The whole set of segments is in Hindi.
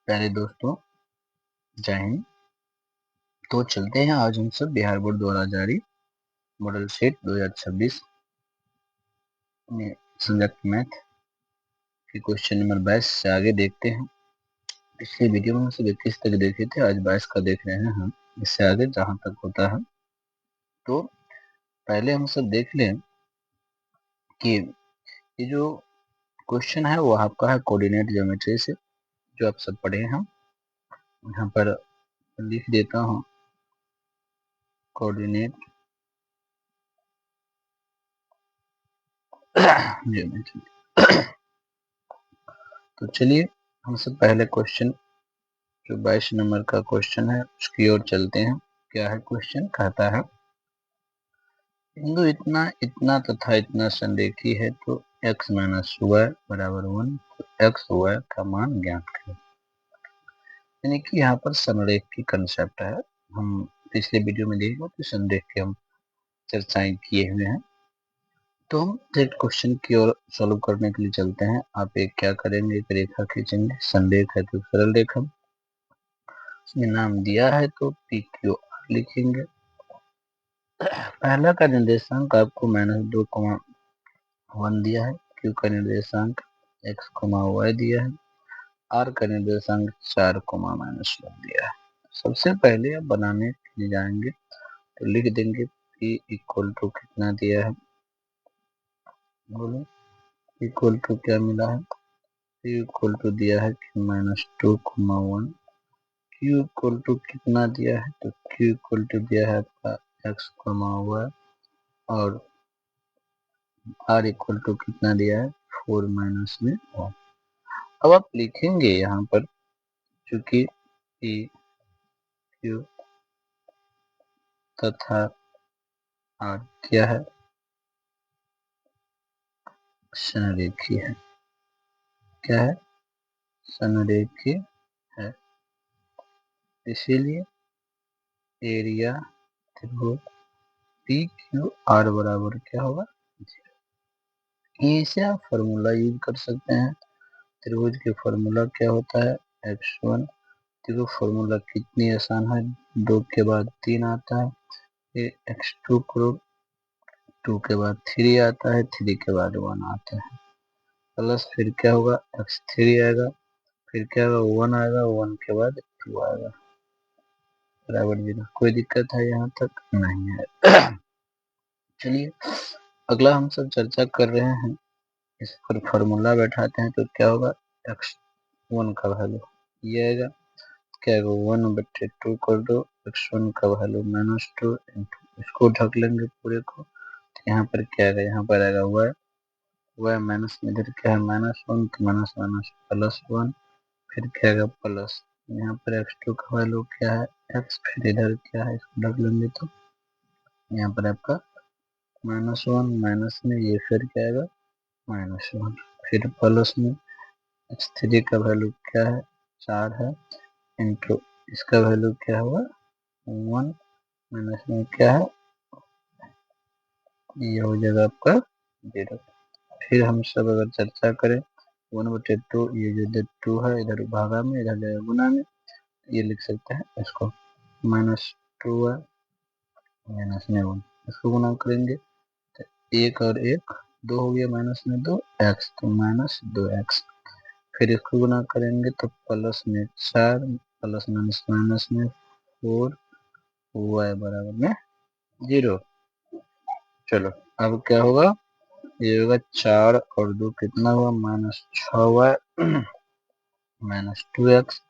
प्यारे दोस्तों, जय हिंद। तो चलते हैं आज हम सब बिहार बोर्ड द्वारा जारी मॉडल सेट 2026 में सब्जेक्ट मैथ के क्वेश्चन नंबर 22 से आगे देखते हैं। पिछले वीडियो में हम सब 21 तक देखे थे, आज 22 का देख रहे हैं हम। इससे आगे जहां तक होता है तो पहले हम सब देख लें कि ये जो क्वेश्चन है वो आपका है कोऑर्डिनेट ज्योमेट्री से, जो आप सब पढ़े हैं। यहाँ पर लिख देता हूँ कोऑर्डिनेट ज्योमेट्री। तो चलिए हम सब पहले क्वेश्चन जो 22 नंबर का क्वेश्चन है उसकी ओर चलते हैं। क्या है क्वेश्चन? कहता है बिंदु इतना इतना तथा इतना संरेखी है तो x माइनस वाई बराबर 1, तो x वाई का मान ज्ञात करें। यानी कि यहाँ पर संरेख की कंसेप्ट है। हम पिछले वीडियो में देखेंगे तो संरेख की हम चर्चाएं किए हुए हैं। तो हम डायरेक्ट क्वेश्चन की ओर सॉल्व करने के लिए चलते हैं। आप एक क्या करेंगे, एक रेखा खींचेंगे। संरेख है तो सरल रेखा, इसमें नाम दिया है तो पी क्यू आर लिखेंगे। पहला का निर्देशांक आपको -2,1 दिया है, क्यू का निर्देशांक x, y दिया है, r का निर्देशांक 4,-1 दिया है। सबसे पहले आप बनाने के लिए जाएंगे तो लिख देंगे p इक्वल टू कितना दिया है, बोलो इक्वल टू क्या मिला है, p इक्वल टू दिया है -2,1। q इक्वल टू कितना दिया है, तो q इक्वल टू दिया है आपका x, y, और r इक्वल टू कितना दिया है 4 माइनस में 1। अब आप लिखेंगे यहाँ पर चूंकि P Q तथा R क्या है, संरेखी है। क्या है? संरेखी है। इसीलिए एरिया त्रिभुज पी क्यू आर बराबर क्या होगा, इसे आप फॉर्मूला यूज कर सकते हैं। त्रिभुज के फॉर्मूला क्या होता है, x1। देखो फॉर्मूला कितनी आसान है, 2 के बाद 3 आता है, फिर x2 करो, 2 के बाद 3 आता है, 3 के बाद 1 आता है, प्लस फिर क्या होगा x3 आएगा, फिर क्या होगा 1 आएगा, 1 के बाद 2 आएगा, बराबर 0। कोई दिक्कत है यहाँ तक? नहीं है। चलिए अगला हम सब चर्चा कर रहे हैं, इस पर फॉर्मूला बैठाते हैं तो क्या होगा, x1 का वैल्यू ये आएगा, क्या आएगा 1/2 कर दो, x1 का वैल्यू -2, इसको ढक लेंगे पूरे को, तो यहाँ पर क्या आएगा, यहाँ पर आएगा y माइनस में इधर क्या है -1, तो माइनस माइनस +1, फिर क्या आएगा प्लस, यहाँ पर x2 का वैल्यू क्या है x, फिर इधर क्या है इसको ढक लेंगे तो यहाँ पर आपका -1 माइनस में ये फिर क्या आएगा -1, फिर प्लस में x3 का वैल्यू क्या है 4 है, इंटू इसका वैल्यू क्या हुआ 1, माइनस में क्या है ये हो जाएगा आपका 0। फिर हम सब अगर चर्चा करें 1/2, ये जो इधर 2 है इधर भागा में, इधर जाएगा गुना में, ये लिख सकते हैं इसको -2 है माइनस में 1, इसको गुना करेंगे तो 1 और 1 2 हो गया, माइनस में 2 x, तो -2x, फिर इसको गुना करेंगे तो प्लस में 4, प्लस माइनस माइनस में 4, y बराबर में 0। चलो अब क्या होगा, ये होगा 4 और 2 कितना हुआ -6y -2x,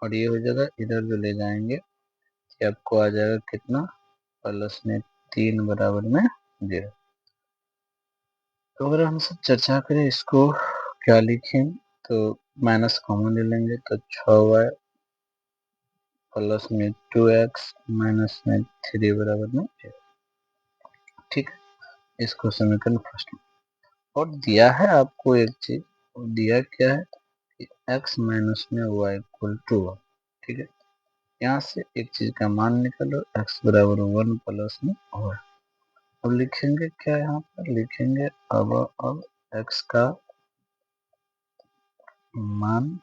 और ये हो जाएगा इधर जो ले जाएंगे कि आपको आ जाएगा कितना प्लस में 3 बराबर में 0। तो अगर हम सब चर्चा करें इसको क्या लिखें, तो माइनस कॉमन ले लेंगे तो 6y प्लस में 2x माइनस में 3 बराबर में 0। ठीक है, इसको समीकरण फर्स्ट में। और दिया है आपको एक चीज, दिया क्या है कि x माइनस में y इक्वल टू 1। ठीक है, यहाँ से एक चीज का मान निकालो, x बराबर 1 प्लस में y। अब लिखेंगे क्या, यहाँ पर लिखेंगे अब x का मान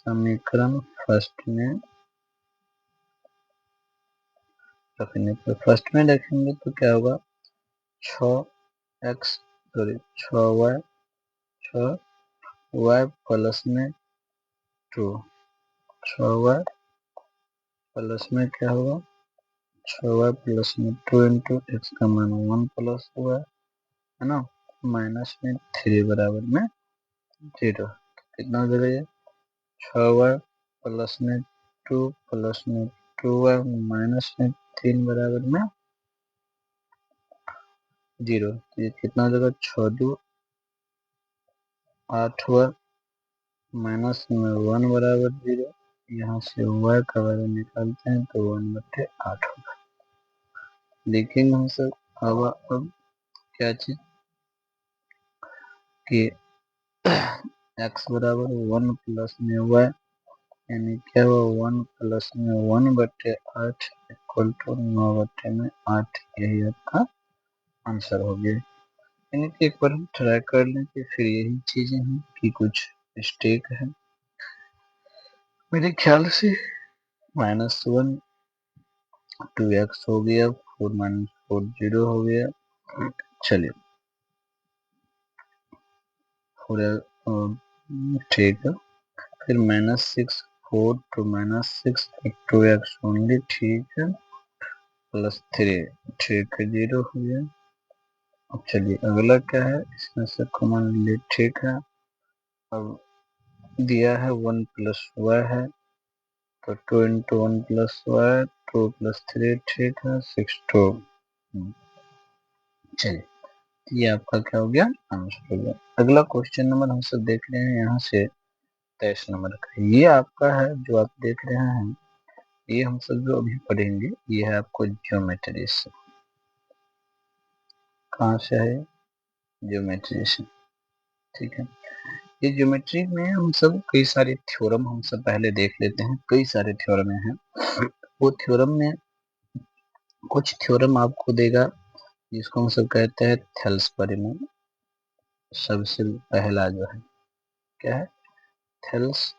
समीकरण फर्स्ट में रखने पर फर्स्ट में रखेंगे तो क्या होगा 6x सॉरी 6y प्लस में 2 6y प्लस में क्या होगा 6y प्लस में 2 इंटू एक्स का मान 1 प्लस हुआ है ना माइनस में 3 बराबर में 0 कितना हो जाएगा ये 6y प्लस में 2 प्लस में 2y माइनस में 3 बराबर में 0 तो ये कितना हो जाएगा 6 2 8y माइनस में 1 बराबर 0 यहाँ से y का वैल्यू निकालते हैं तो 1/8 होगा। देखेंगे हम सब अब क्या चीज कि x बराबर 1 प्लस में y यानी क्या हुआ 1 प्लस में 1/8 इक्वल टू 9/8 यही आपका आंसर हो गया। यानी कि एक बार हम ट्राई कर लें कि फिर यही चीजें हैं कि कुछ मिस्टेक है मेरे ख्याल से -1 2x हो गया 4 - 4 0 हो गया। चलिए 4 ठीक है फिर -6 4 to -6 2x ओनली ठीक है प्लस 3 ठीक है 0 हो गया। अब चलिए अगला क्या है इसमें से कॉमन ले ठीक है अब दिया है 1 प्लस y है तो 2 इंटू 1 प्लस y 2 प्लस 3 ठीक है 6 2 चलिए ये आपका क्या हो गया आंसर हो गया। अगला क्वेश्चन नंबर हम सब देख रहे हैं यहाँ से 23 नंबर का ये आपका है जो आप देख रहे हैं ये हम सब जो अभी पढ़ेंगे ये है आपको ज्योमेट्री से कहाँ से है ज्योमेट्री से ठीक है। ये ज्योमेट्री में हम सब कई सारे थ्योरम हम सब पहले देख लेते हैं कई सारे थ्योरम हैं वो थ्योरम में कुछ थ्योरम आपको देगा जिसको हम सब कहते हैं थेल्स परिमेय। सबसे पहला जो है क्या है थेल्स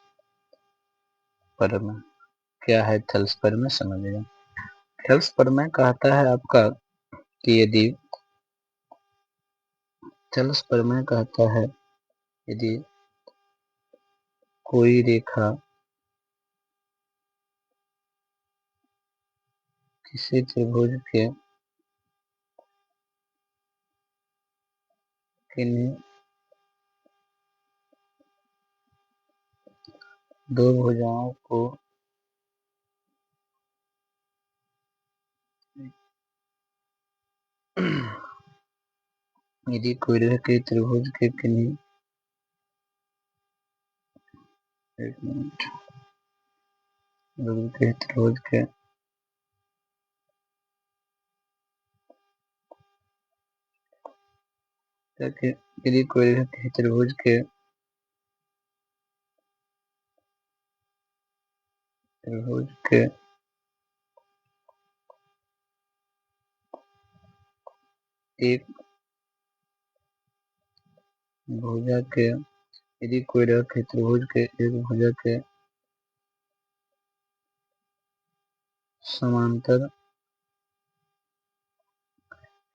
परिमेय क्या है थेल्स परिमेय समझिएगा। थेल्स परिमेय कहता है आपका कि यदि थेल्स परिमेय कहता है यदि कोई रेखा किसी त्रिभुज के किन्हीं दो भुजाओं को यदि कोई रेखा के त्रिभुज के किन्हीं एक मिनट के त्रिभुज के यदि कोई रेखा किसी त्रिभुज के एक भुजा के यदि कोई रेखा किसी त्रिभुज के एक भुजा के समांतर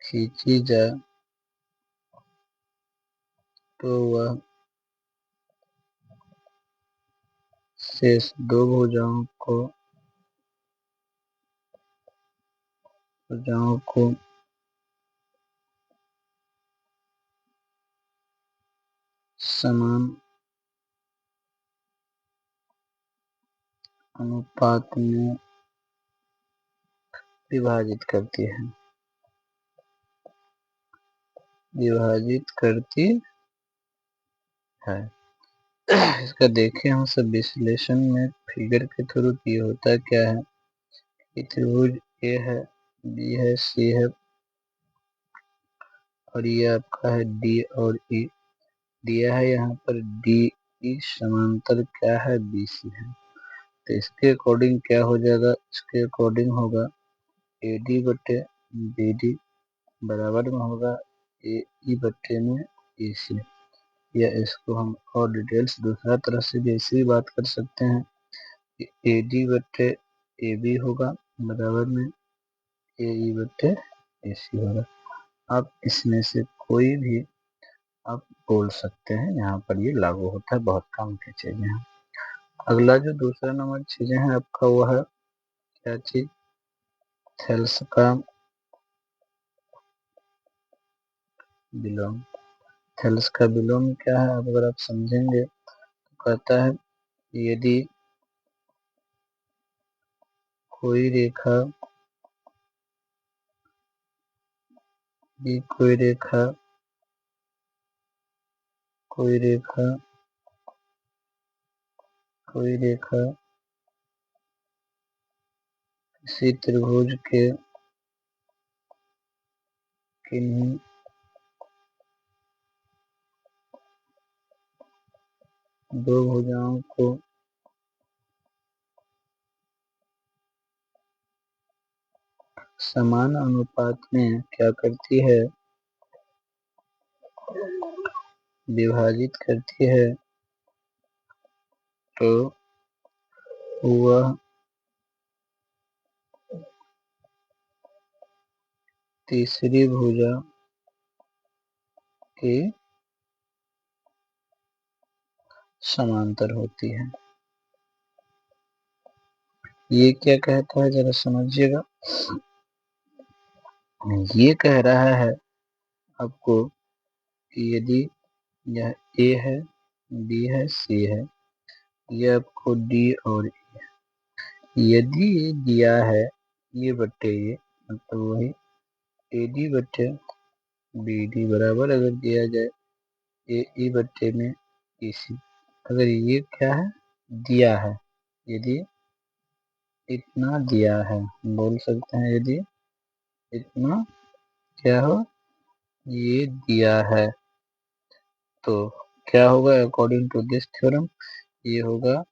खींची जाए तो वह शेष दो भुजाओं को समान अनुपात में विभाजित करती है। इसका देखें हम सब विश्लेषण में फिगर के थ्रू ये होता क्या है कि त्रिभुज ए है बी है सी है और ये आपका है डी और ई दिया है यहाँ पर डी ई समांतर क्या है बी सी है तो इसके अकॉर्डिंग क्या हो जाएगा इसके अकॉर्डिंग होगा ए डी बटे बी डी बराबर में होगा ए ई बटे में ए सी या इसको हम और डिटेल्स दूसरा तरह से भी ऐसे भी बात कर सकते हैं कि AD बटे AB होगा बराबर में AE बटे AC होगा। आप इसमें से कोई भी आप बोल सकते हैं, यहाँ पर ये लागू होता है, बहुत काम की चीजें हैं। अगला जो दूसरा नंबर चीजें हैं आपका वो है क्या चीज, थेल्स का विलोम। थेल्स का विलोम क्या है, अब अगर आप समझेंगे तो कहता है यदि कोई रेखा कोई रेखा कोई रेखा कोई रेखा किसी त्रिभुज के किन्हीं दो भुजाओं को समान अनुपात में क्या करती है, विभाजित करती है, तो वह तीसरी भुजा के समांतर होती है। ये क्या कहता है जरा समझिएगा, ये कह रहा है आपको कि यदि यह A है, B है, C है, ये आपको D और E है। यदि ये दिया है ये बट्टे ये, मतलब वही AD बट्टे BD बराबर अगर दिया जाए AE बट्टे में EC, अगर ये क्या है दिया है, यदि इतना दिया है, बोल सकते हैं यदि इतना क्या हो ये दिया है, तो क्या होगा अकॉर्डिंग टू दिस थ्योरम, ये होगा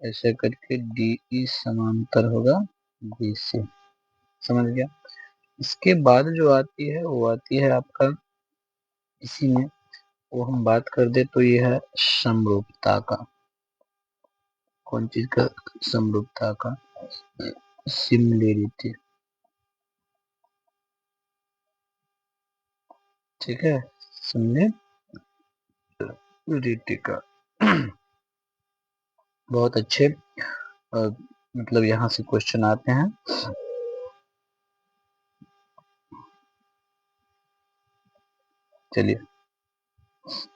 ऐसे करके DE समांतर होगा BC। समझ गया। इसके बाद जो आती है वो आती है आपका इसी में, वो हम बात कर दे तो ये है समरूपता का। कौन चीज का, समरूपता का, सिमिलरिटी। ठीक है, सिमिलरिटी का। बहुत अच्छे मतलब यहाँ से क्वेश्चन आते हैं।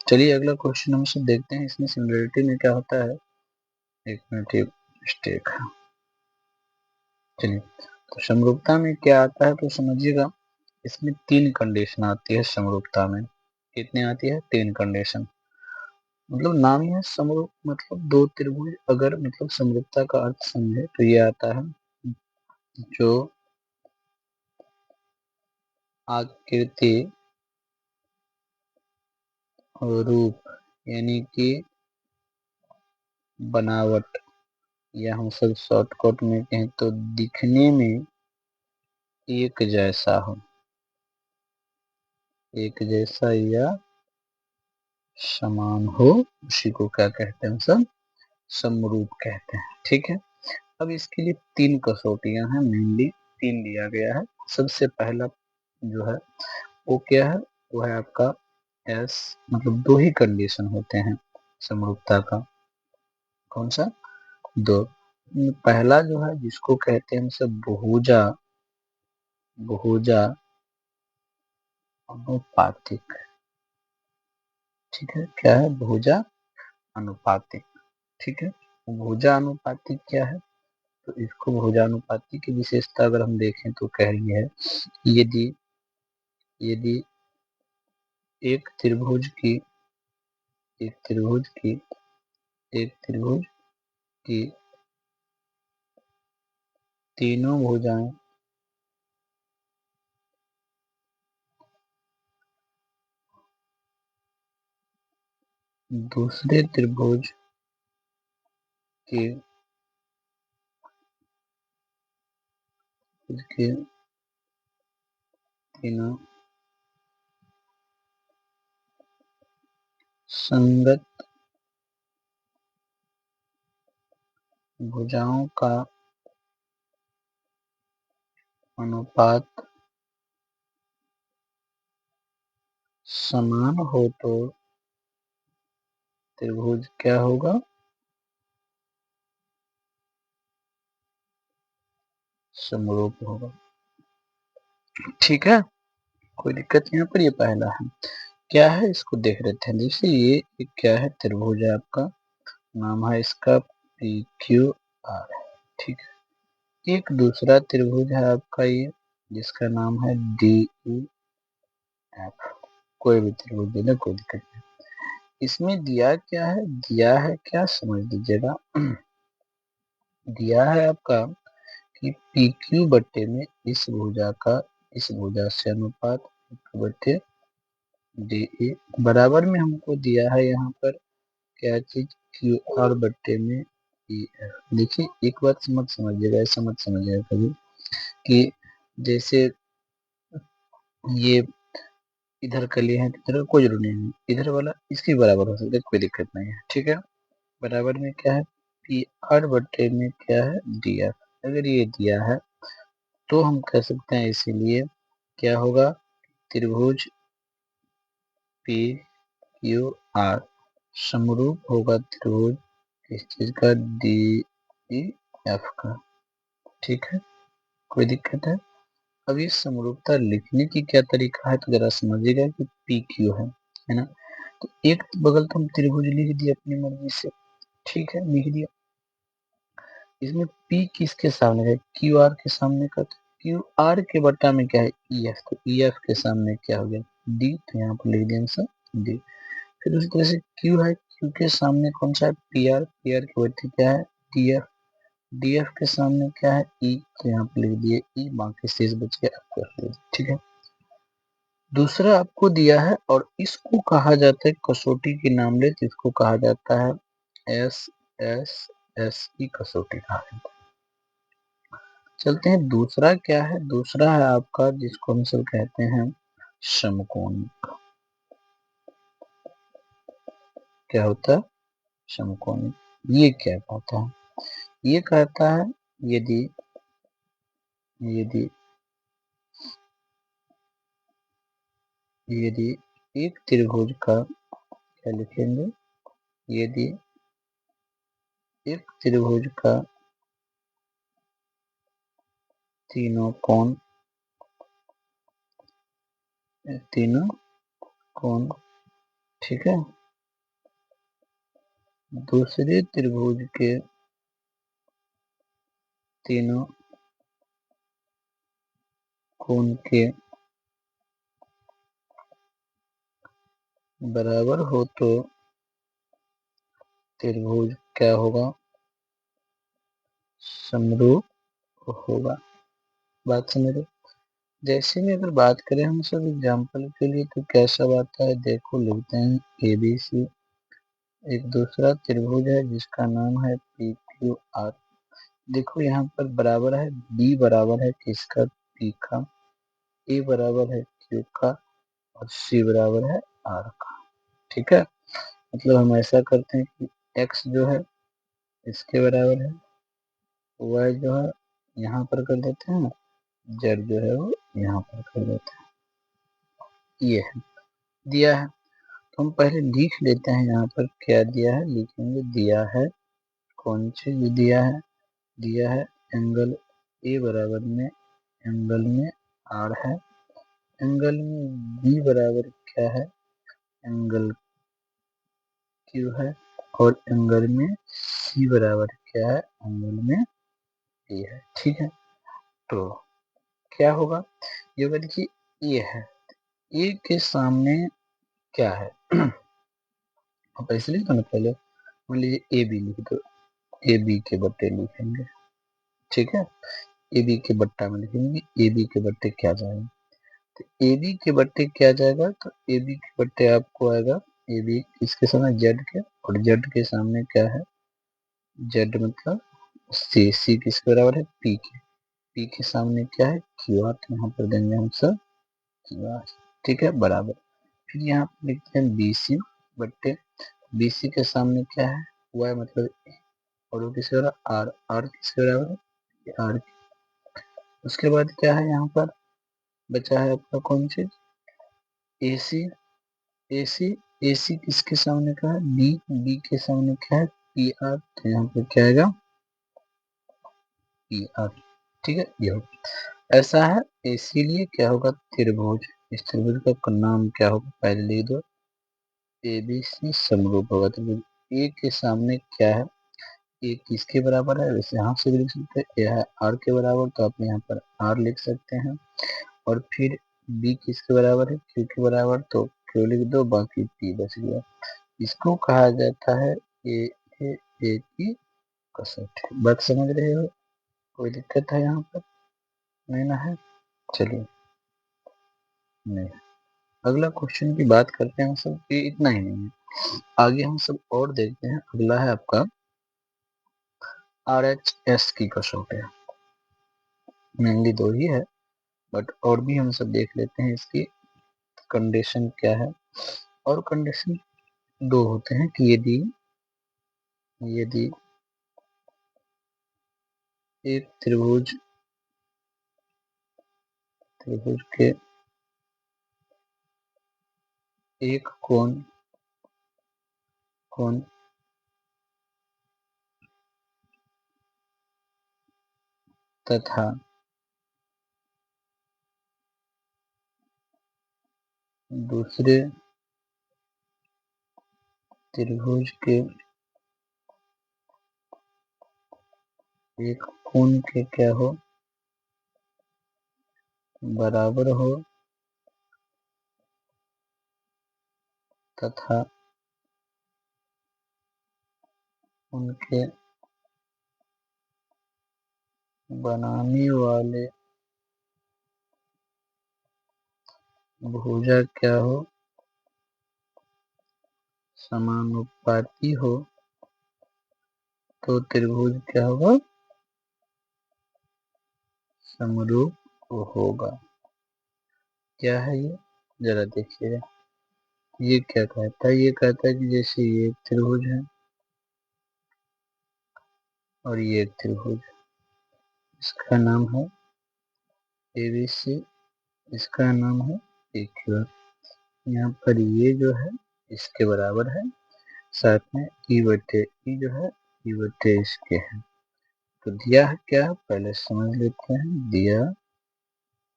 चलिए अगला क्वेश्चन हम सब देखते हैं, इसमें सिमिलरिटी में क्या होता है। एक मिनट ये मिस्टेक है। चलिए, तो समरूपता में क्या आता है तो समझिएगा, इसमें 3 कंडीशन आती है समरूपता में। कितने आती है, 3 कंडीशन। मतलब नाम ही है समरूप, मतलब दो त्रिभुज अगर मतलब समरूपता का अर्थ समझे तो ये आता है जो आकृति और रूप यानी कि बनावट, या हम सब शॉर्टकट में कहें तो दिखने में एक जैसा हो, एक जैसा या समान हो, उसी को क्या कहते हैं हम सब समरूप कहते हैं। ठीक है, अब इसके लिए 3 कसौटियां हैं, मेनली 3 दिया गया है। सबसे पहला जो है वो क्या है, वो है आपका एस, मतलब 2 ही कंडीशन होते हैं समरूपता का। कौन सा, 2। पहला जो है जिसको कहते हैं हम सब बहुभुजा, बहुभुजा अनुपातिक। ठीक है, क्या है, भुजा अनुपातिक। ठीक है, भुजा अनुपातिक क्या है, तो इसको भुजा अनुपातिक की विशेषता अगर हम देखें तो कह रही है यदि यदि एक त्रिभुज की एक त्रिभुज की एक त्रिभुज की तीनों भुजाएं दूसरे त्रिभुज के के तीनों संगत भुजाओं का अनुपात समान हो तो त्रिभुज क्या होगा? समरूप होगा। ठीक है, कोई दिक्कत यहाँ पर। ये पहला है, क्या है इसको देख रहे थे। जैसे ये क्या है, त्रिभुज है आपका, नाम है इसका पी क्यू आर। ठीक है, एक दूसरा त्रिभुज है आपका ये, जिसका नाम है डी ई एफ। कोई भी त्रिभुज देना, कोई दिक्कत नहीं। इसमें दिया क्या है, दिया है क्या समझ लीजिएगा। दिया है आपका कि पी क्यू बट्टे में इस भुजा का इस भुजा से अनुपात बट्टे डी ए बराबर में हमको दिया है यहाँ पर क्या चीज, क्यू आर बट्टे में ई एफ। देखिए एक बात मत समझिएगा, ऐसा मत समझिएगा कभी कि जैसे ये इधर का लिए है इधर कोई जरूरी नहीं है, इधर वाला इसके बराबर हो सकता है, कोई दिक्कत नहीं है। ठीक है, बराबर में क्या है, पी आर बट्टे में क्या है, डी एफ। अगर ये दिया है तो हम कह सकते हैं इसीलिए क्या होगा, त्रिभुज पी क्यू आर समरूप होगा त्रिभुज इस चीज का डी ई एफ का। ठीक है, कोई दिक्कत है। अब ये समरूपता लिखने की क्या तरीका है, तो जरा समझिएगा कि पी क्यू है ना, तो एक बगल तो हम त्रिभुज लिख दिए अपनी मर्जी से। ठीक है, लिख दिया। इसमें P किसके सामने है, क्यू आर के सामने का, तो क्यू आर के बट्टा में क्या है, ई एफ, तो ई एफ के सामने क्या हो गया, डी, तो यहाँ पर लिख दिया आंसर डी। फिर उसी तरह से क्यू है, क्यू के सामने कौन सा है, पी आर, पी आर के बट्टे क्या है, डी एफ, डी एफ के सामने क्या है, ई, तो यहाँ पर लिख दिए ई, बाकी शेष बच गया आपको। ठीक है, दूसरा आपको दिया है और इसको कहा जाता है कसौटी के नाम ले, तो इसको कहा जाता है एस एस एस की कसौटी कहा जाता है। चलते हैं, दूसरा क्या है, दूसरा है आपका जिसको हम सब कहते हैं समकोण। क्या होता है, समकोण। ये क्या कहता है, ये कहता है यदि यदि यदि एक त्रिभुज का, क्या लिखेंगे, यदि एक त्रिभुज का तीनों कोण तीनों कोण, ठीक है, दूसरे त्रिभुज के तीनों कोण के बराबर हो तो त्रिभुज क्या होगा, समरूप होगा। बात समझ रहे। जैसे में अगर बात करें हम सब एग्जाम्पल के लिए, तो कैसा आता है, देखो लिखते हैं ए बी सी। एक दूसरा त्रिभुज है जिसका नाम है पी क्यू आर। देखो यहाँ पर बराबर है, बी बराबर है किसका, पी का, ए बराबर है क्यू का, और सी बराबर है आर का। ठीक है, मतलब हम ऐसा करते हैं कि एक्स जो है इसके बराबर है, वाई जो है यहाँ पर कर देते हैं, जेड जो है वो यहाँ पर कर देते हैं। ये है, दिया है तो हम पहले लिख लेते हैं, यहाँ पर क्या दिया है लिखेंगे, दिया है कौन चीज दिया है एंगल ए बराबर में एंगल में आर है, एंगल में बी बराबर क्या है, एंगल क्यू है, और एंगल में सी बराबर क्या है, एंगल में ए है। ठीक है, तो क्या होगा, ये होगा, देखिए ए है, ए के सामने क्या है आप ऐसे लिख दो ना, पहले मान लीजिए ए बी लिख दो, ए बी के बट्टे लिखेंगे। ठीक है, ए बी के बट्टा में लिखेंगे, ए बी के बट्टे क्या जाएगा, तो ए बी के बट्टे क्या जाएगा, तो ए बी के बट्टे आपको आएगा, ए बी किसके सामने, जेड के, और जेड के सामने क्या है, जेड मतलब सी, सी किसके बराबर है, पी के, पी के सामने क्या है, क्यू आर, तो यहाँ पर देंगे हम सब क्यू आर। ठीक है, बराबर। फिर यहाँ पर लिखते हैं बी सी, बट्टे BC के सामने क्या है, y मतलब और वो किसके बराबर, आर, आर किसके बराबर है, आर। उसके बाद क्या है, यहाँ पर बचा है आपका कौन चीज, AC, AC, AC किसके सामने का है, B, B के सामने क्या है, PR, तो यहाँ पे क्या आएगा, PR। ठीक है, ये ऐसा है, इसीलिए क्या होगा, त्रिभुज, इस त्रिभुज का नाम क्या होगा, पहले लिख दो, ABC समरूप होगा। त्रिभुज A के सामने क्या है, ए किसके बराबर है, वैसे यहाँ से भी लिख सकते हैं, यह है आर के बराबर, तो आप यहाँ पर आर लिख सकते हैं। और फिर बी किसके बराबर है, क्यू के बराबर, तो क्यू लिख दो, बाकी पी बच गया। इसको कहा जाता है ए, ए, ए की कसौटी। बात समझ रहे हो, कोई दिक्कत है यहाँ पर, नहीं ना है, चलिए नहीं। अगला क्वेश्चन की बात करते हैं हम सब, ये इतना ही नहीं है, आगे हम सब और देखते हैं। अगला है आपका RHS की कसौटी, मेनली दो ही है, बट और भी हम सब देख लेते हैं इसकी कंडीशन क्या है। और कंडीशन दो होते हैं कि यदि यदि एक त्रिभुज के एक कोण तथा दूसरे त्रिभुज के एक कोण के क्या हो, बराबर हो तथा उनके बनाने वाले भुजा क्या हो, समानुपाती हो, तो त्रिभुज क्या होगा, समरूप होगा। क्या है ये, जरा देखिएगा, ये क्या कहता है, ये कहता है कि जैसे ये एक त्रिभुज है और ये एक त्रिभुज, इसका नाम है ABC, इसका नाम है PQ। यहाँ पर ये जो है इसके बराबर है, साथ में E/E जो है E/, इसके है। तो दिया है क्या, पहले समझ लेते हैं। दिया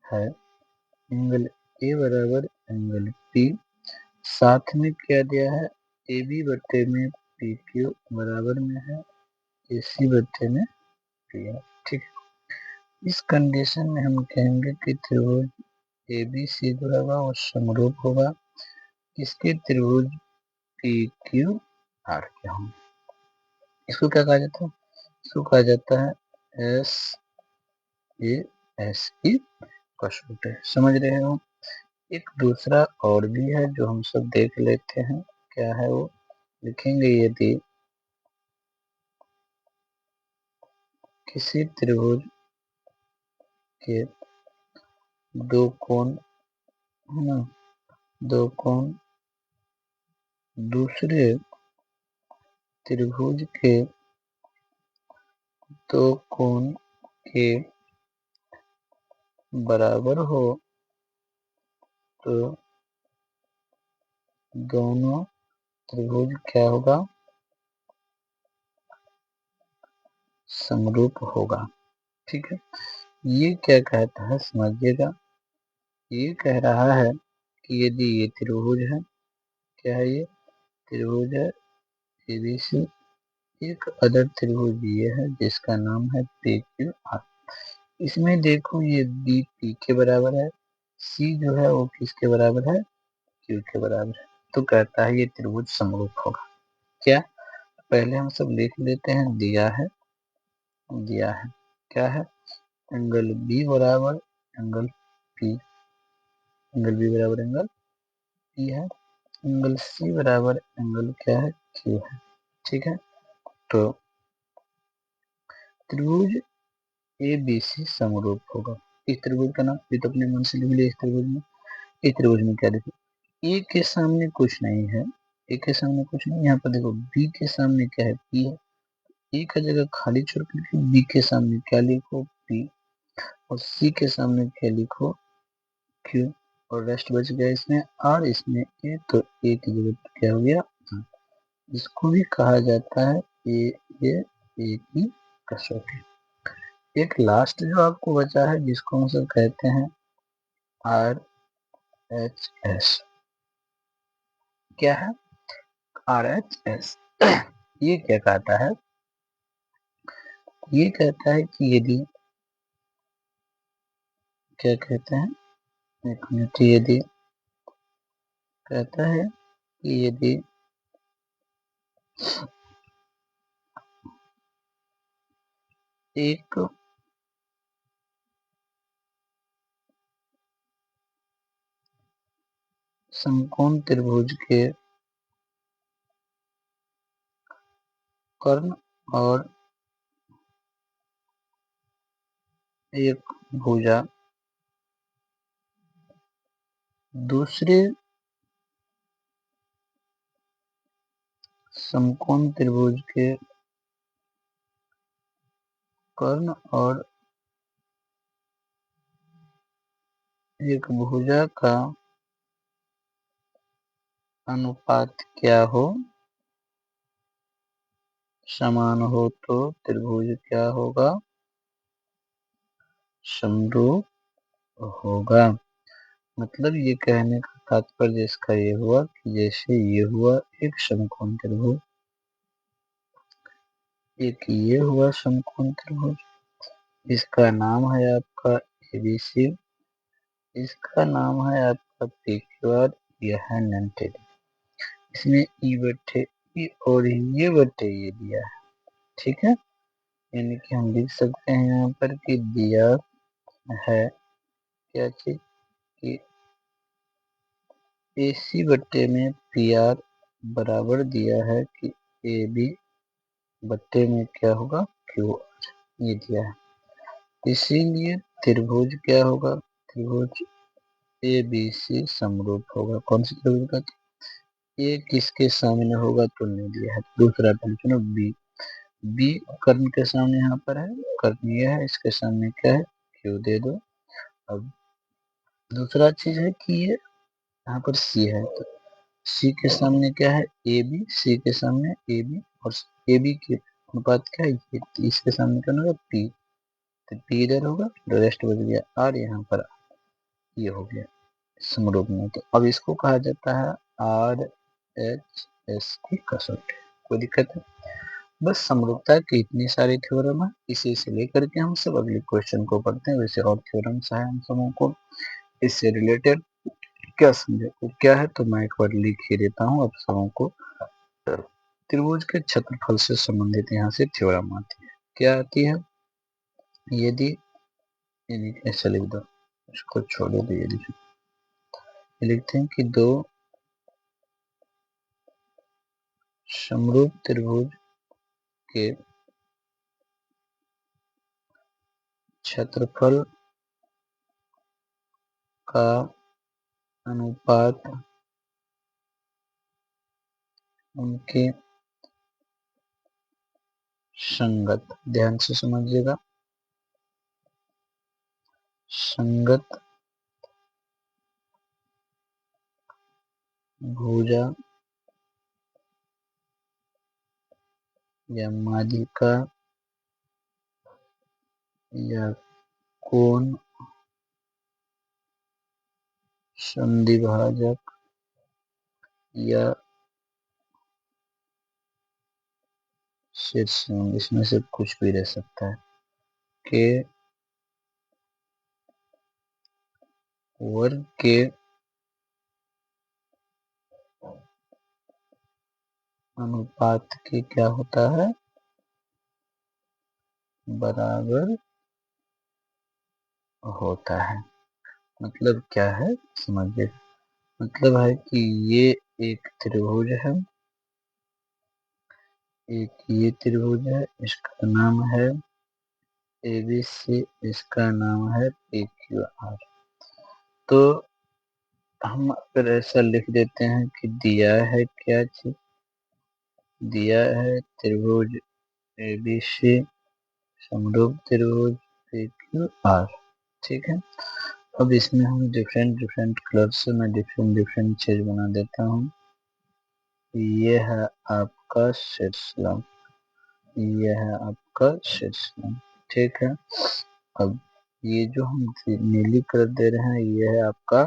है एंगल A बराबर एंगल P, साथ में क्या दिया है, AB बट्टे में PQ बराबर में है AC बट्टे में PR। ठीक है, इस कंडीशन में हम कहेंगे कि त्रिभुज ABC जो होगा वो समरूप होगा किसके, त्रिभुज PQR के होंगे। इसको क्या कहा जाता है, इसको कहा जाता है SAS की कसौटी। समझ रहे हो। एक दूसरा और भी है जो हम सब देख लेते हैं, क्या है वो लिखेंगे, यदि किसी त्रिभुज के दो कोण है ना, दो कोण दूसरे त्रिभुज के दो कोण के बराबर हो, तो दोनों त्रिभुज क्या होगा, समरूप होगा। ठीक है, ये क्या कहता है समझिएगा, ये कह रहा है कि यदि ये त्रिभुज है, क्या है, ये त्रिभुज है ABC, एक अदर त्रिभुज ये है जिसका नाम है PQR। इसमें देखो ये B P के बराबर है, C जो है वो किसके बराबर है, Q के बराबर है, तो कहता है ये त्रिभुज समरूप होगा। क्या, पहले हम सब लिख लेते हैं, दिया है क्या है, एंगल B बराबर एंगल P, एंगल B बराबर एंगल P है, एंगल C बराबर एंगल क्या है, Q है। ठीक है, तो त्रिभुज ABC समरूप होगा। इस त्रिभुज का नाम भी तो अपने मन से लिख लिया, इस त्रिभुज में क्या देखो, ए के सामने कुछ नहीं है, ए के सामने कुछ नहीं, यहाँ पर देखो बी के सामने क्या है, पी है। ए का जगह खाली छोड़ करके बी के सामने क्या लिखो, पी, और सी के सामने क्या लिखो, क्यू, और रेस्ट बच गया इसमें आर, इसमें ए, तो ए की जगह पर क्या हो गया, इसको भी कहा जाता है ए की कसौटी। एक लास्ट जो आपको बचा है जिसको हम सब कहते हैं आर एच एस, क्या है, आर एच एस। ये क्या कहता है, ये कहता है कि यदि, क्या कहते हैं, एक मिनट, यदि कहता है कि यदि एक समकोण त्रिभुज के कर्ण और एक भुजा दूसरे समकोण त्रिभुज के कर्ण और एक भुजा का अनुपात क्या हो, समान हो, तो त्रिभुज क्या होगा, समरूप होगा। मतलब ये कहने का तात्पर्य इसका ये हुआ कि जैसे ये हुआ एक समकोण त्रिभुज, एक ये हुआ समकोण त्रिभुज, इसका नाम है आपका एबीसी, इसका नाम है आपका पीक्यूआर, यह है 90, इसमें ई बटे ई और ये बटे ये दिया है, ठीक है। यानी कि हम लिख सकते हैं यहाँ पर कि दिया है क्या चीज, कि ए सी बट्टे में पी आर बराबर दिया है कि ए बी बट्टे में क्या होगा, क्यू आर, ये दिया है। इसीलिए त्रिभुज क्या होगा, त्रिभुज ए बी सी समरूप होगा। कौन सी त्रिभुज का, ए किसके सामने होगा तो नहीं दिया है, दूसरा पहले चुनो, बी, बी कर्ण के सामने यहाँ पर है, कर्ण ये है, इसके सामने क्या है, क्यू दे दो। अब दूसरा चीज है कि ये यहाँ पर सी है, तो सी के सामने क्या है, ए बी, सी के सामने ए बी, और ए बी के अनुपात क्या है, ये, इसके सामने क्या होगा, पी, तो पी इधर होगा, तो रेस्ट बच गया आर, यहाँ पर ये हो गया समरूप में। तो अब इसको कहा जाता है आर एच एस की कसौटी। कोई दिक्कत है, बस समरूपता के इतनी सारी थ्योरम है, इसी से लेकर के हम सब अगले क्वेश्चन को पढ़ते हैं। वैसे और थ्योरम्स है हम सबों को इससे रिलेटेड क्या समझे वो क्या है, तो मैं एक बार लिख ही देता हूँ आप सबों को। त्रिभुज के क्षेत्रफल से संबंधित यहाँ से थ्योरम आती है, क्या आती है, यदि, यानी ऐसा लिख दो, इसको छोड़ो, तो ये लिखते हैं कि दो समरूप त्रिभुज के क्षेत्रफल का अनुपात उनके संगत, ध्यान से समझिएगा, संगत भुजा या माध्यिका या कोण संधिभाजक या शीर्षांग, इसमें से कुछ भी रह सकता है, के वर्ग के अनुपात के क्या होता है, बराबर होता है। मतलब क्या है समझिए, मतलब है कि ये एक त्रिभुज है, एक ये त्रिभुज है, इसका नाम है एबीसी, इसका नाम है पी क्यू आर। तो हम फिर ऐसा लिख देते हैं कि दिया है क्या चीज, दिया है त्रिभुज एबीसी समरूप त्रिभुज PQR। ठीक है, अब इसमें हम डिफरेंट डिफरेंट कलर से मैं डिफरेंट डिफरेंट चीज बना देता हूँ। ये है आपका शीर्षलम, ये है आपका शीर्षलम। ठीक है, अब ये जो हम नीली कलर दे रहे हैं ये है आपका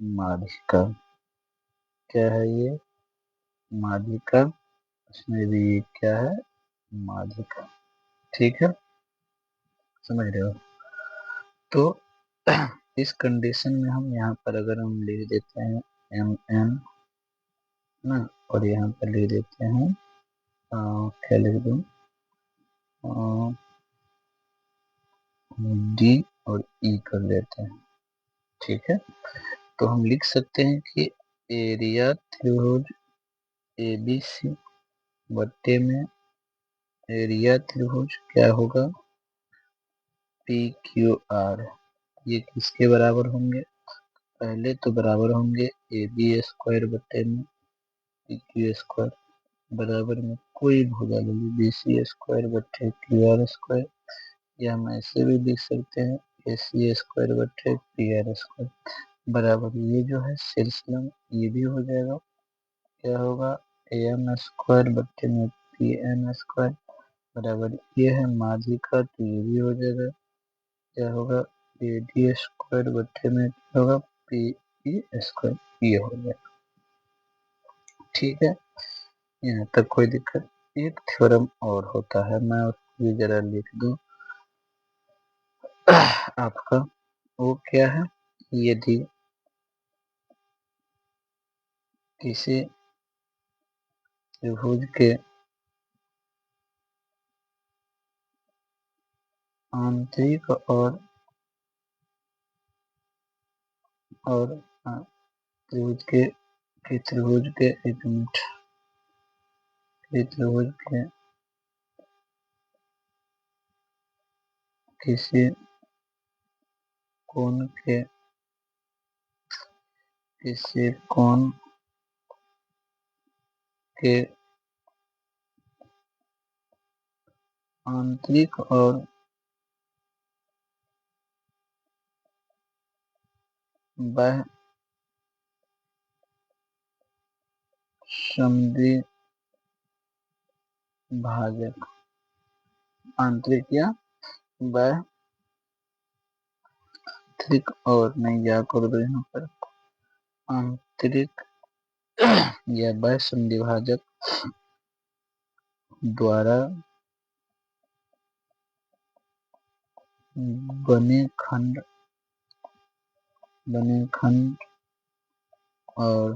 माध्यिका। क्या है ये? माध्यिका। इसमें भी ये क्या है? माध्यिका। ठीक है, समझ रहे हो? तो इस कंडीशन में हम यहाँ पर अगर हम लिख देते हैं MN ना, और यहाँ पर लिख देते हैं क्या लिख दूँ, D और E कर देते हैं। ठीक है, तो हम लिख सकते हैं कि एरिया त्रिभुज ABC बट्टे में एरिया त्रिभुज क्या होगा? PQR। ये किसके बराबर होंगे? पहले तो बराबर होंगे AB स्क्वायर बट्टे में PQ स्क्वायर, बराबर में कोई भुजा लेंगे BC स्क्वायर बट्टे QR स्क्वायर, या हम ऐसे भी लिख सकते हैं AC स्क्वायर बट्टे PR स्क्वायर, बराबर ये जो है शीर्षलम ये भी हो जाएगा। क्या होगा? AM स्क्वायर बट्टे में PN स्क्वायर, बराबर ये है माध्यिका तो ये भी हो जाएगा। क्या होगा? AD स्क्वायर बट्टे में क्या होगा? PE स्क्वायर, ये हो जाएगा। ठीक है, यहाँ तक कोई दिक्कत? एक थ्योरम और होता है, मैं उसको जरा लिख दूं आपका। वो क्या है? यदि किसी त्रिभुज के आंतरिक और त्रिभुज के एक मिनट, त्रिभुज के किसी कोण के किसी कोण के आंतरिक और बाह्य समद्विभाजक, आंतरिक या बाह्य, आंतरिक और नहीं, या कर दो यहाँ पर आंतरिक या बाह्य समद्विभाजक द्वारा बने खंड और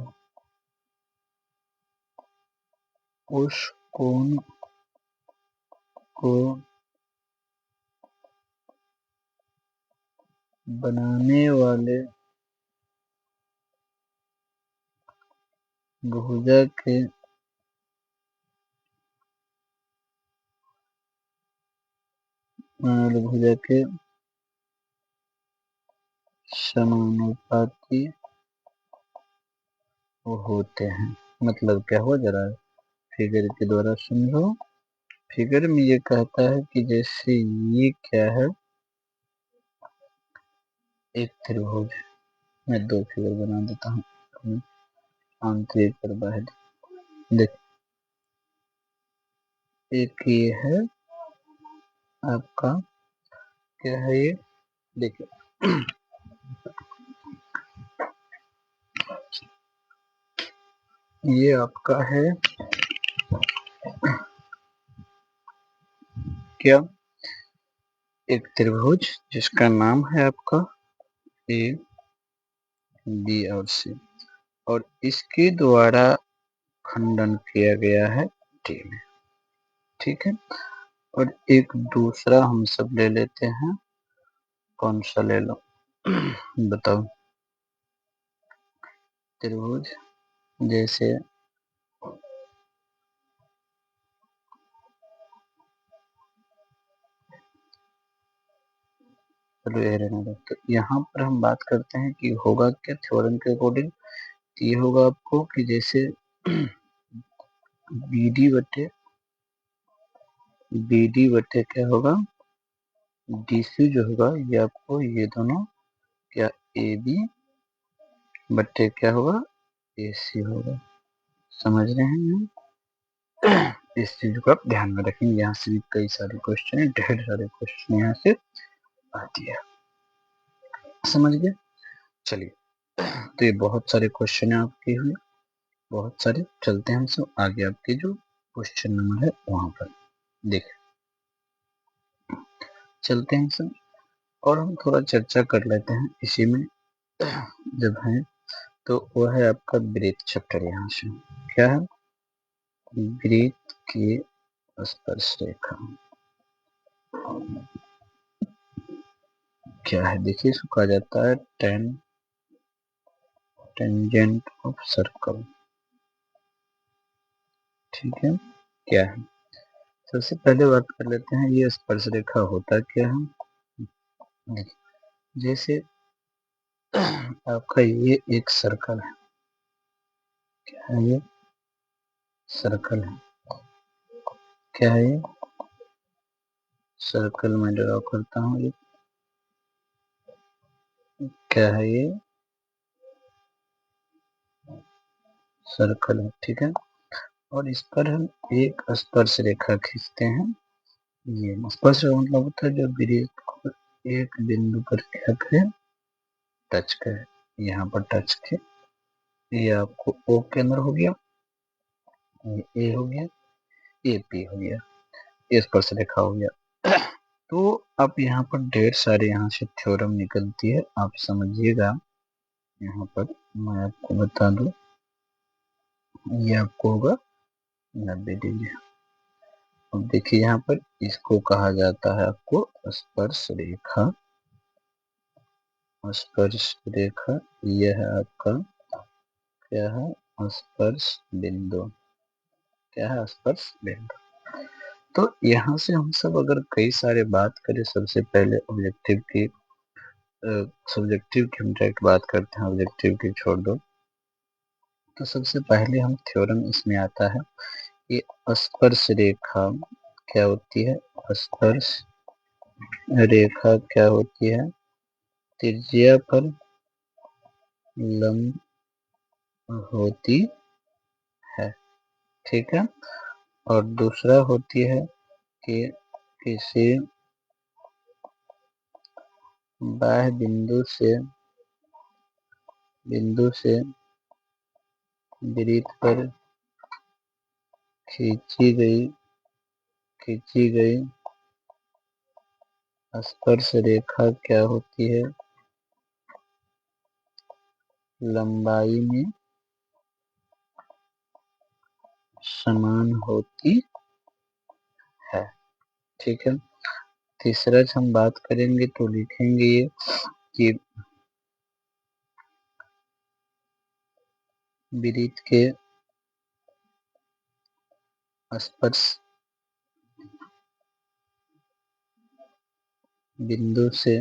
उस कोण को बनाने वाले भुजा के समानुपाती होते हैं। मतलब क्या हुआ, जरा फिगर के द्वारा समझो। फिगर में ये कहता है कि जैसे ये क्या है, एक त्रिभुज, मैं दो फिगर बना देता हूँ आंतरिक और बाह्य। देख, एक ये है आपका, क्या है ये? देखिए ये आपका है क्या? एक त्रिभुज जिसका नाम है आपका AB और C, और इसके द्वारा खंडन किया गया है D में। ठीक है, और एक दूसरा हम सब ले लेते हैं, कौन सा ले लो बताओ? त्रिभुज जैसे चलो ये रहने दो। तो यहाँ पर हम बात करते हैं कि होगा क्या थ्योरम के अकॉर्डिंग। ये होगा आपको कि जैसे बी डी बटे क्या होगा, डी सी जो होगा ये आपको ये दोनों क्या ए बी बटे क्या होगा ए सी होगा। समझ रहे हैं? इस चीज को आप ध्यान में रखेंगे। यहाँ से भी कई सारे क्वेश्चन है, ढेर सारे क्वेश्चन यहाँ से आती है। समझ गए? चलिए, तो ये बहुत सारे क्वेश्चन है आपके हुए, बहुत सारे। चलते हैं हम सब आगे आपके जो क्वेश्चन नंबर है वहां पर देखें। चलते हैं सब और हम थोड़ा चर्चा कर लेते हैं इसी में जब है। तो वो है आपका ब्रीथ चैप्टर। यहाँ से क्या है, ब्रीथ की स्पर्श रेखा क्या है। देखिए इसको कहा जाता है टेंजेंट ऑफ सर्कल। ठीक है, क्या है, सबसे पहले बात कर लेते हैं ये स्पर्श रेखा होता क्या है। जैसे आपका ये एक सर्कल है, क्या है ये सर्कल है, क्या है ये सर्कल में ड्रॉ करता हूँ। ये क्या है, ये सर्कल है। ठीक है, और इस पर हम एक स्पर्श रेखा खींचते हैं। ये स्पर्श रेखा मतलब होता है जो वृत्त को एक बिंदु पर क्या करे, टच करे। यहाँ पर टच के ये आपको ओ के अंदर हो गया, ये ए हो गया, ये पी हो गया, ये स्पर्श रेखा हो गया। तो अब यहाँ पर ढेर सारे यहाँ से थ्योरम निकलती है, आप समझिएगा। यहाँ पर मैं आपको बता दूं, ये आपको होगा 90 डिग्री। अब देखिए यहाँ पर इसको कहा जाता है आपको स्पर्श रेखा। स्पर्श रेखा यह है आपका क्या है, स्पर्श बिंदु। क्या है, स्पर्श बिंदु। तो यहाँ से हम सब अगर कई सारे बात करें, सबसे पहले ऑब्जेक्टिव की, सब्जेक्टिव की हम डायरेक्ट बात करते हैं, ऑब्जेक्टिव की छोड़ दो। तो सबसे पहले हम थ्योरम इसमें आता है कि स्पर्श रेखा क्या होती है। स्पर्श रेखा क्या होती है, त्रिज्या पर लंब होती है। ठीक है, और दूसरा होती है कि किसी बाह्य बिंदु से वृत्त पर खींची गई स्पर्श रेखा क्या होती है, लंबाई में समान होती है। ठीक है, तीसरा हम बात करेंगे तो लिखेंगे ये कि वृत्त के स्पर्श बिंदु से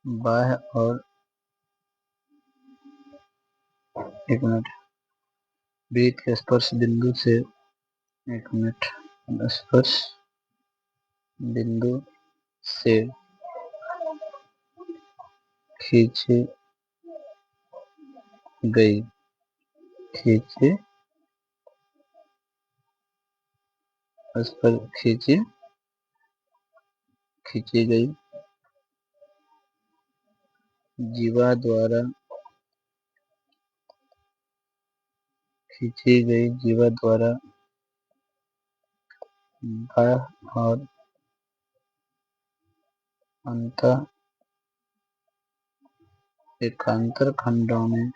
बाह्य और एक मिनट, वृत्त के स्पर्श बिंदु से एक मिनट, स्पर्श बिंदु से खींची गई खींची स्पर्श खींची गई जीवा द्वारा खींची गई जीवा द्वारा बाह्य और अंत एकांतर खंडों में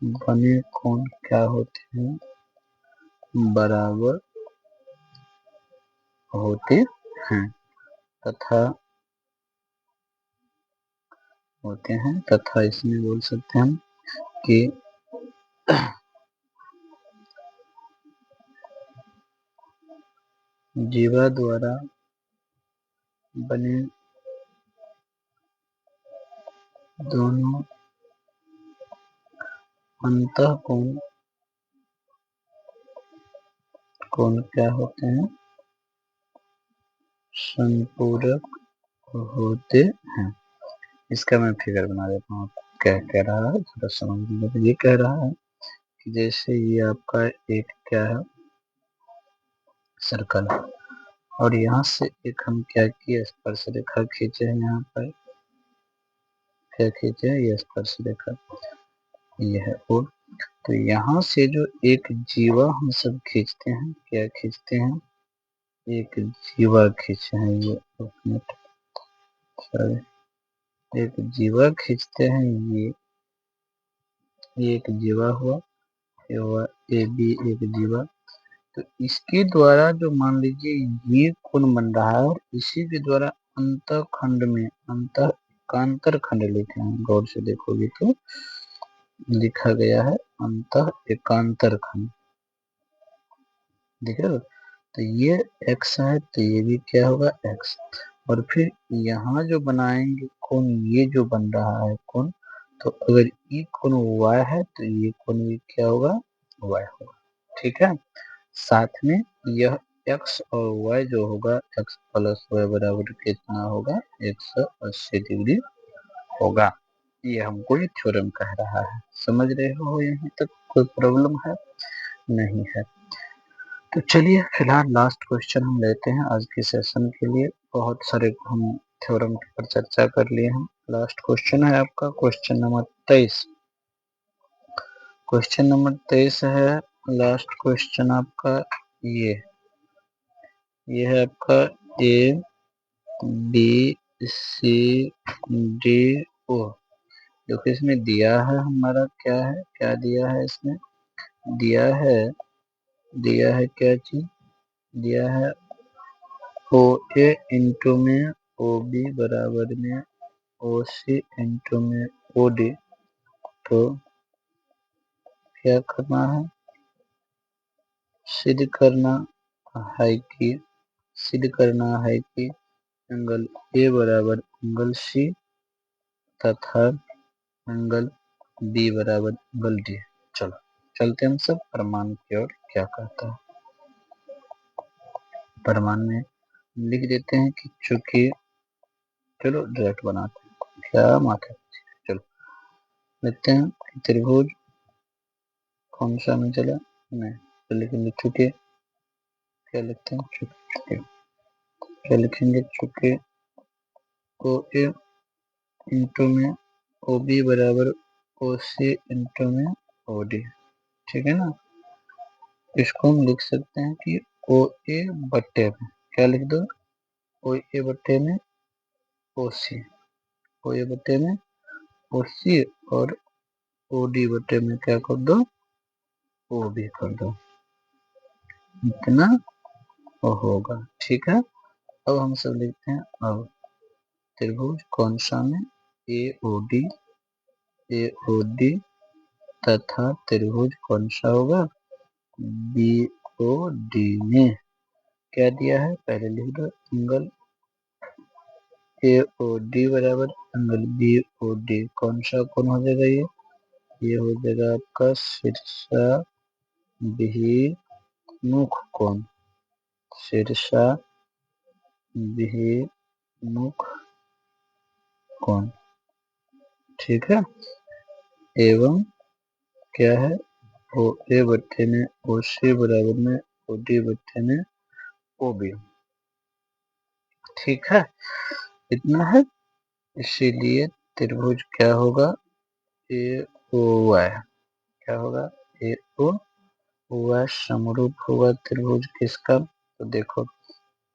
बने कोण क्या होते हैं, बराबर होते हैं तथा इसमें बोल सकते हैं हम कि जीवा द्वारा बने दोनों अंतःकोण क्या होते हैं? संपूरक होते हैं। इसका मैं फिगर बना देता हूँ। क्या कह रहा है थोड़ा समझ लीजिए। ये कह रहा है कि जैसे ये आपका एक क्या है, सर्कल, और यहाँ से एक हम क्या किए, स्पर्श रेखा खींचे हैं। यहाँ पर क्या खींचे हैं? ये स्पर्श रेखा, ये है O। तो यहाँ से जो एक जीवा हम सब खींचते हैं, क्या खींचते हैं? एक जीवा खींचे हैं। ये एक जीवा खींचते हैं। ये एक जीवा हुआ, ये हुआ ए बी एक जीवा। तो इसके द्वारा जो मान लीजिए ये कोण बन रहा है, और इसी के द्वारा अंतःखंड में एकांतर खंड लिखे हैं। गौर से देखोगे तो लिखा गया है अंतः एकांतर खंड, दिख रहा है। तो ये x है, तो ये भी क्या होगा x। और फिर यहाँ जो बनाएंगे कोण, ये जो बन रहा है कोण, तो अगर ये कोण y है तो ये कोण भी क्या होगा? y होगा। ठीक है। साथ में यह x और y जो होगा, x प्लस y बराबर कितना होगा? 180 डिग्री होगा। ये हमको ये थ्योरम कह रहा है। समझ रहे हो यहाँ तक? कोई प्रॉब्लम है? नहीं है। तो चलिए फिलहाल लास्ट क्वेश्चन हम लेते हैं आज के सेशन के लिए। बहुत सारे हम थ्योरम पर चर्चा कर लिए हैं। लास्ट क्वेश्चन है आपका क्वेश्चन नंबर 23। क्वेश्चन नंबर 23 है लास्ट क्वेश्चन आपका। ये है आपका A B C D O. जो कि इसमें दिया है हमारा क्या है, क्या दिया है इसमें? दिया है क्या चीज? दिया है ओ ए इंटू में ओ बी बराबर में ओ सी इंटू में ओ डी। तो क्या करना है? सिद्ध करना है कि एंगल ए बराबर एंगल सी तथा एंगल बी बराबर एंगल डी। चलो चलते हम सब प्रमाण की ओर। क्या कहता है प्रमाण में? लिख देते हैं कि चूंकि, चलो डायरेक्ट बनाते हैं, क्या माथा। चलो लिखते हैं कि त्रिभुज कौन सा में चला, नहीं तो लिखेंगे चूंकि, क्या लिखते हैं? चूंकि, क्या लिखेंगे? चूंकि ओ ए इंटू में ओ बी बराबर ओ सी इंटू में ओ डी। ठीक है ना। इसको हम लिख सकते हैं कि ओ ए बट्टे में क्या लिख दो? ओ ए बट्टे में ओ सी, ओ ए बट्टे में ओ सी, और ओ डी बट्टे में क्या कर दो? ओ बी कर दो। इतना होगा। ठीक है। अब हम सब लिखते हैं, अब त्रिभुज कौन सा में? ए ओ डी तथा त्रिभुज कौन सा होगा? बी ओ डी में क्या दिया है? पहले लिख दो एंगल ए ओ डी बराबर एंगल बी ओ डी। कौन सा कोण हो जाएगा? ये हो जाएगा आपका शीर्षा विमुख कोण, शीर्षा विमुख कोण। ठीक है। एवं क्या है? ओ ए बट्टे में ओ सी बराबर में ओ डी बट्टे में ओ बी। ठीक है। इतना है। इसीलिए त्रिभुज क्या होगा? ए ओ वाई। क्या होगा? ए ओ वाई समरूप होगा त्रिभुज किसका? तो देखो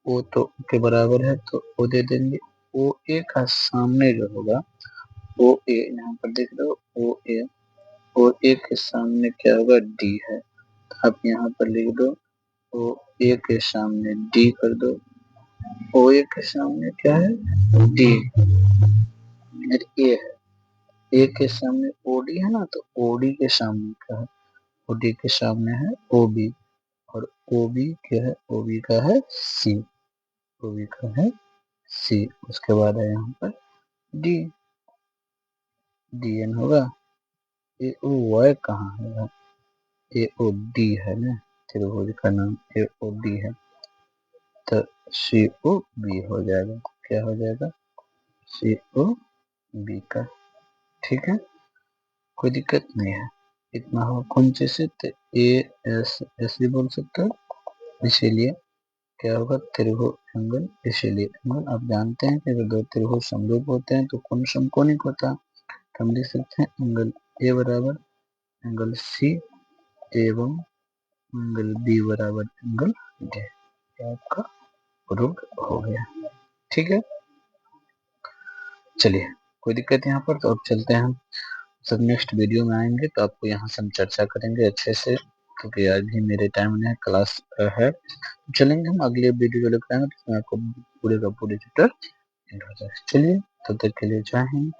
ओ तो के बराबर है, तो ओ दे देंगे। ओ ए का सामने जो होगा, ओ ए यहाँ पर देख लो, ओ ए के सामने क्या होगा? डी है। आप यहाँ पर लिख दो ओ ए के सामने डी कर दो। ओ ए के सामने क्या है? डी। ए है, ए के सामने ओडी है ना, तो ओडी के सामने क्या है, ओडी के सामने है ओबी, और ओबी क्या है, ओबी का है सी, ओबी का है सी। उसके बाद है यहाँ पर डी, डी एन होगा। ए ओ वाई कहाँ है, ए ओ डी है ना, त्रिभुज का नाम ए ओ डी है, तो सी ओ बी हो जाएगा, क्या हो जाएगा, सी ओ बी का। ठीक है, कोई दिक्कत नहीं है, इतना हो कौन से, तो ए एस एस भी बोल सकते हो, इसीलिए क्या होगा, त्रिभुज एंगल, इसीलिए एंगल आप जानते हैं कि अगर दो त्रिभुज समरूप होते हैं तो कौन समकोणिक होता है, तो हम लिख सकते हैं एंगल ए बराबर एंगल सी एवं एंगल बी बराबर एंगल डी, आपका प्रूव्ड हो गया। ठीक है, चलिए कोई दिक्कत यहाँ पर, तो अब चलते हैं हम सब नेक्स्ट वीडियो में आएंगे, तो आपको यहाँ से हम चर्चा करेंगे अच्छे से, क्योंकि आज भी मेरे टाइम में क्लास है। चलेंगे हम अगले वीडियो लेकर आएंगे, तो आपको पूरे का पूरे चैप्टर एंड हो जाए। चलिए तब तक के लिए जय हिंद।